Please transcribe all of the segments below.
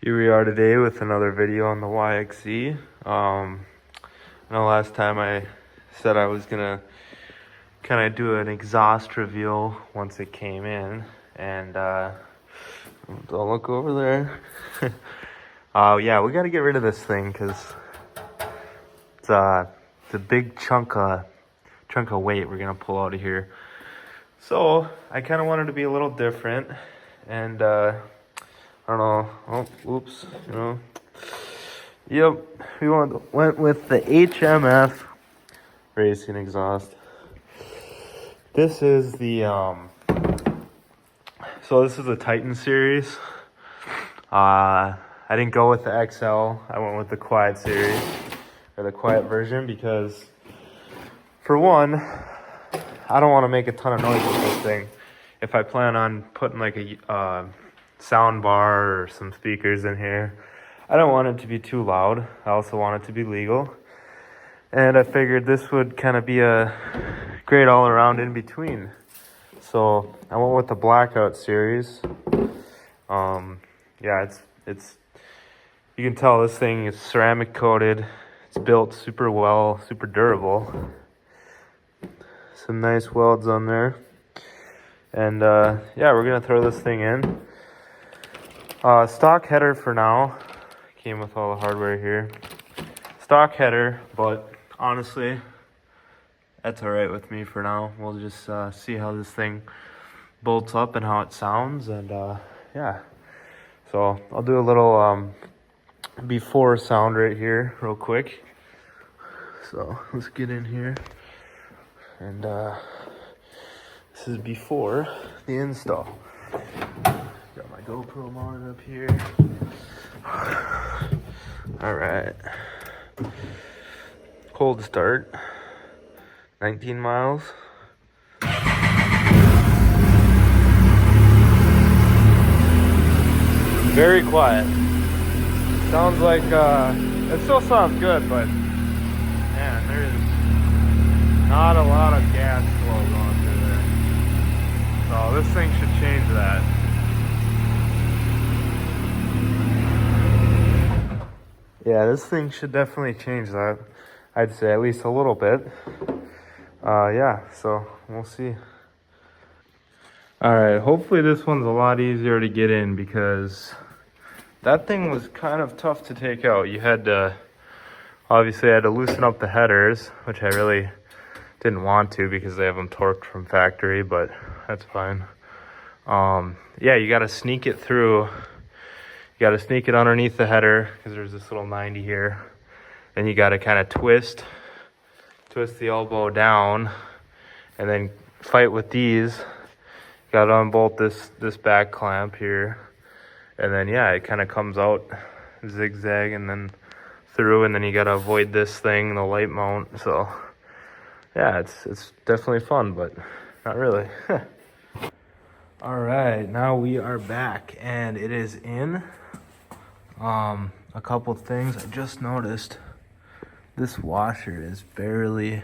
Here we are today with another video on the YXZ. I know last time I said I was gonna kind of do an exhaust reveal once it came in, and don't look over there. Yeah, we got to get rid of this thing because it's a big chunk of weight we're gonna pull out of here. So I kind of wanted to be a little different, and I don't know. Oh, oops. Yep. We went with the HMF racing exhaust. This is the So this is the Titan series. I didn't go with the XL. I went with the Quiet series, or the Quiet version, because for one, I don't want to make a ton of noise with this thing. If I plan on putting like a sound bar or some speakers in here, I don't want it to be too loud. I also want it to be legal, and I figured this would kind of be a great all around in between. So I went with the Blackout series. Yeah, it's you can tell this thing is ceramic coated. It's built super well, super durable. Some nice welds on there, and yeah, we're gonna throw this thing in. Stock header for now. Came with all the hardware here. Stock header, but honestly, that's alright with me for now. We'll just see how this thing bolts up and how it sounds, and yeah. So I'll do a little before sound right here real quick. So let's get in here, and this is before the install. Got my GoPro mounted up here. All right. Cold start. 19 miles. Very quiet. Sounds like it still sounds good, but man, there is not a lot of gas flow going through there. So this thing should change that. Yeah, this thing should definitely change that. I'd say at least a little bit. Yeah, so we'll see. All right, hopefully this one's a lot easier to get in, because that thing was kind of tough to take out. You had to, obviously I had to loosen up the headers, which I really didn't want to because they have them torqued from factory, but that's fine. Yeah, you got to sneak it through. You got to sneak it underneath the header, because there's this little 90 here. Then you got to kind of twist the elbow down, and then fight with these. Got to unbolt this back clamp here, and then yeah, it kind of comes out zigzag and then through, and then you got to avoid this thing, the light mount. So yeah, it's definitely fun, but not really. All right, now we are back, and it is in. A couple things I just noticed. This washer is barely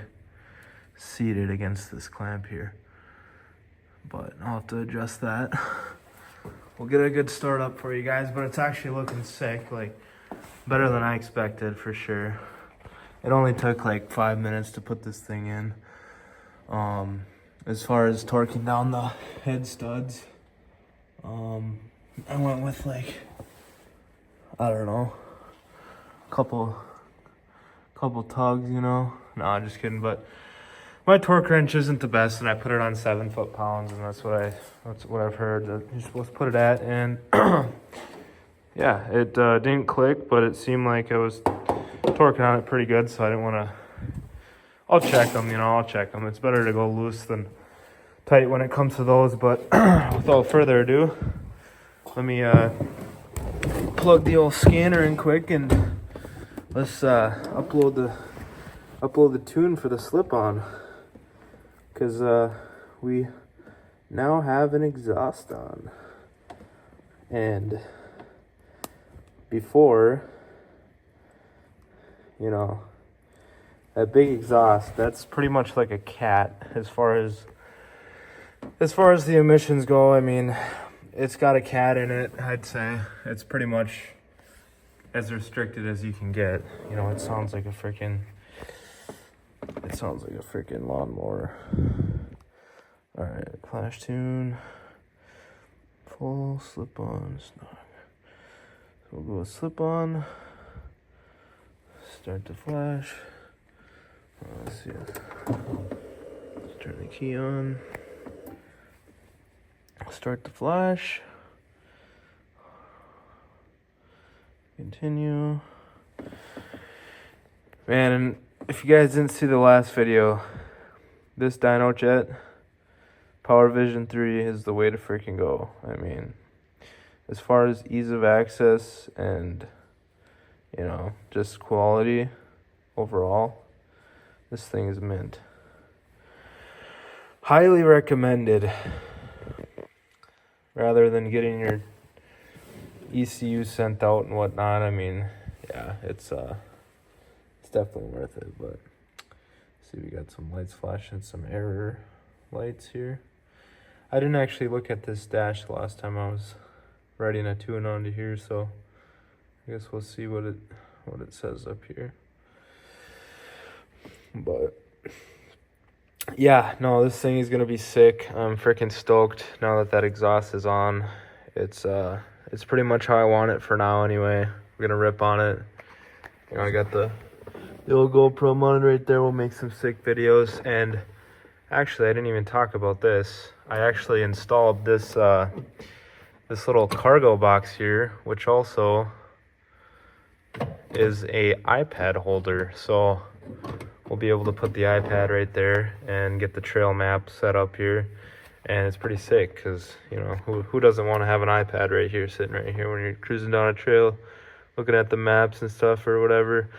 seated against this clamp here, but I'll have to adjust that. We'll get a good start up for you guys, but it's actually looking sick, like better than I expected for sure. It only took like 5 minutes to put this thing in. As far as torquing down the head studs, I went with like, I don't know, couple tugs, you know. No, I'm just kidding. But my torque wrench isn't the best, and I put it on 7 foot-pounds, and that's what I've heard that you're supposed to put it at. And yeah, it didn't click, but it seemed like I was torquing on it pretty good, so I didn't want to. I'll check them, I'll check them. It's better to go loose than tight when it comes to those. But without further ado, let me plug the old scanner in quick, and let's upload the tune for the slip-on, because we now have an exhaust on. And before, that big exhaust, that's pretty much like a cat as far as the emissions go. I mean, it's got a cat in it, I'd say. It's pretty much as restricted as you can get. You know, it sounds like a freaking lawnmower. All right, flash tune, full slip on snug. So we'll go with slip on. Start the flash. Let's see. Let's turn the key on. Start the flash. Continue. Man, and if you guys didn't see the last video, this dyno jet, Power Vision 3 is the way to freaking go. I mean, as far as ease of access and, you know, just quality overall, this thing is mint. Highly recommended. Rather than getting your ECU sent out and whatnot, I mean, yeah, it's definitely worth it. But see, we got some lights flashing, some error lights here. I didn't actually look at this dash the last time I was writing a tune onto here, so I guess we'll see what it says up here. But yeah, no, this thing is gonna be sick. I'm freaking stoked now that exhaust is on. It's pretty much how I want it for now anyway. We're gonna rip on it. You know, I got the old GoPro mounted right there. We'll make some sick videos. And actually, I didn't even talk about this. I actually installed this this little cargo box here, which also is a iPad holder. So we'll be able to put the iPad right there and get the trail map set up here. And it's pretty sick because, you know, who doesn't want to have an iPad right here, sitting right here when you're cruising down a trail, looking at the maps and stuff or whatever.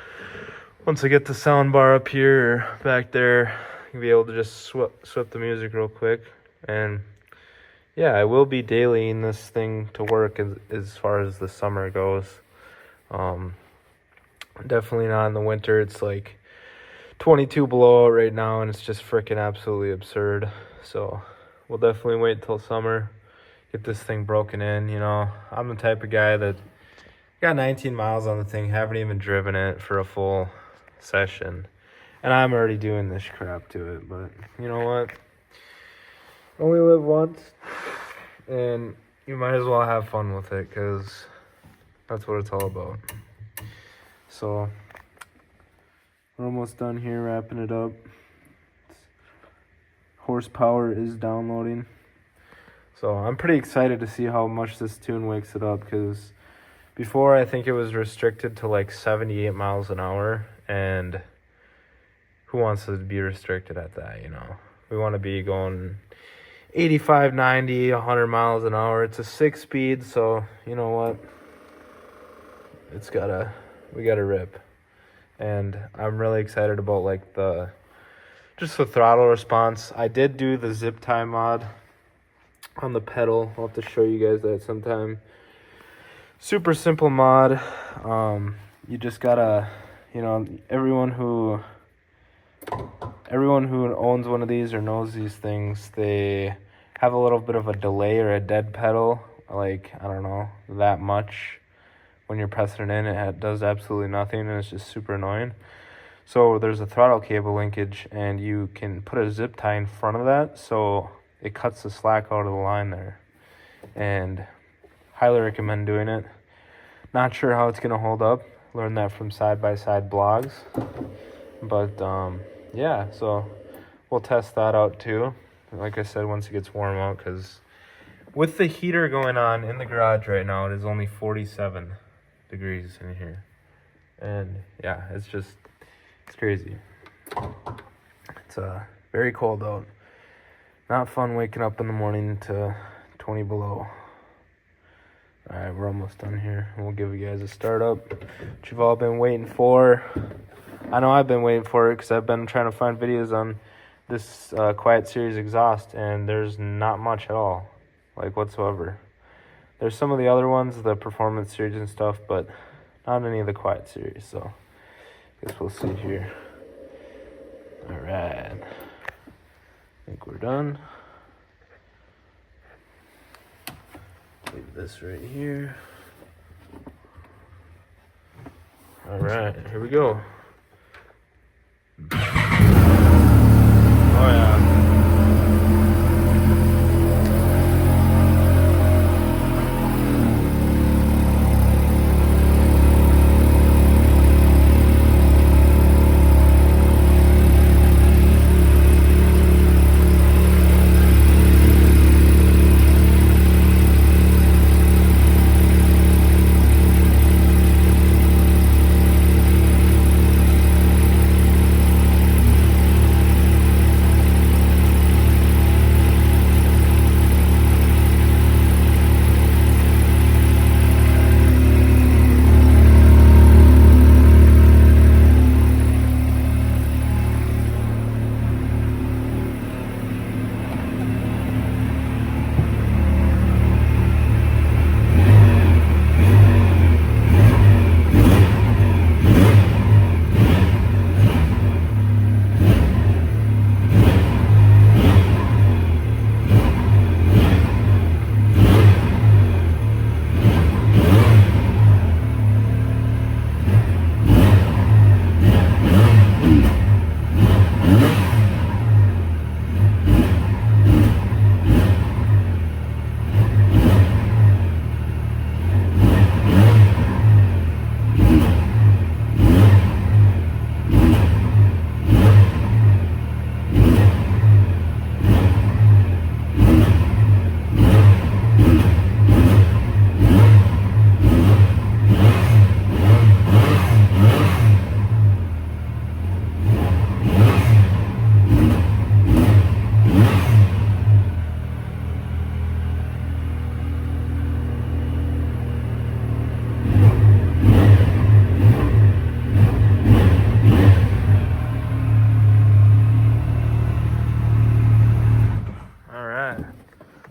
Once I get the sound bar up here or back there, you'll be able to just swap the music real quick. And yeah, I will be dailying this thing to work as far as the summer goes. Definitely not in the winter. It's like 22 below right now, and it's just freaking absolutely absurd. So we'll definitely wait till summer, get this thing broken in. You know, I'm the type of guy that got 19 miles on the thing, haven't even driven it for a full session, and I'm already doing this crap to it. But you know what? Only live once, and you might as well have fun with it, because that's what it's all about. So we're almost done here, wrapping it up. Horsepower is downloading. So I'm pretty excited to see how much this tune wakes it up, because before I think it was restricted to like 78 miles an hour, and who wants to be restricted at that, you know? We want to be going 85, 90, 100 miles an hour. It's a 6-speed, so you know what? We gotta rip. And I'm really excited about like the throttle response. I did do the zip tie mod on the pedal. I'll have to show you guys that sometime. Super simple mod. You just gotta, you know, everyone who owns one of these or knows these things, they have a little bit of a delay or a dead pedal, like, I don't know, that much. When you're pressing it in, it does absolutely nothing, and it's just super annoying. So there's a throttle cable linkage, and you can put a zip tie in front of that, so it cuts the slack out of the line there. And highly recommend doing it. Not sure how it's going to hold up. Learned that from side-by-side blogs. But, yeah, so we'll test that out too. Like I said, once it gets warm out, because with the heater going on in the garage right now, it is only 47 degrees in here. And yeah, it's crazy. It's very cold out. Not fun waking up in the morning to 20 below. Alright, we're almost done here. We'll give you guys a start up, which you've all been waiting for. I know I've been waiting for it, because I've been trying to find videos on this Quiet Series exhaust, and there's not much at all, like whatsoever. There's some of the other ones, the Performance Series and stuff, but not any of the Quiet Series, so I guess we'll see here. Alright. I think we're done. Leave this right here. All right, here we go. Oh yeah.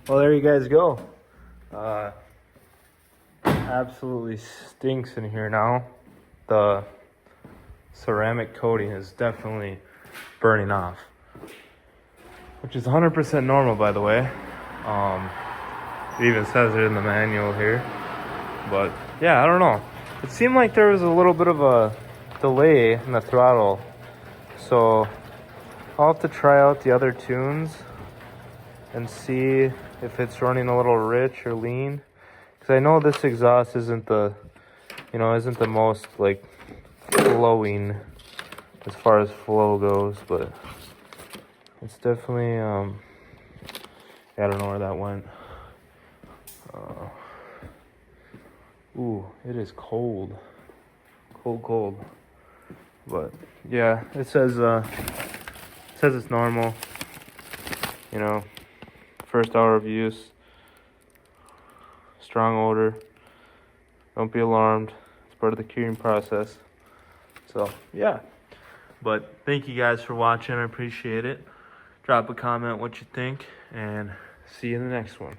Well, there you guys go. Absolutely stinks in here now. The ceramic coating is definitely burning off, which is 100% normal, by the way. It even says it in the manual here. But yeah, I don't know. It seemed like there was a little bit of a delay in the throttle. So I'll have to try out the other tunes and see if it's running a little rich or lean. Because I know this exhaust isn't the, isn't the most like flowing as far as flow goes, but it's definitely, I don't know where that went. Ooh, it is cold. Cold. But yeah, it says it's normal. First hour of use. Strong odor. Don't be alarmed. It's part of the curing process. So yeah. But thank you guys for watching. I appreciate it. Drop a comment what you think, and see you in the next one.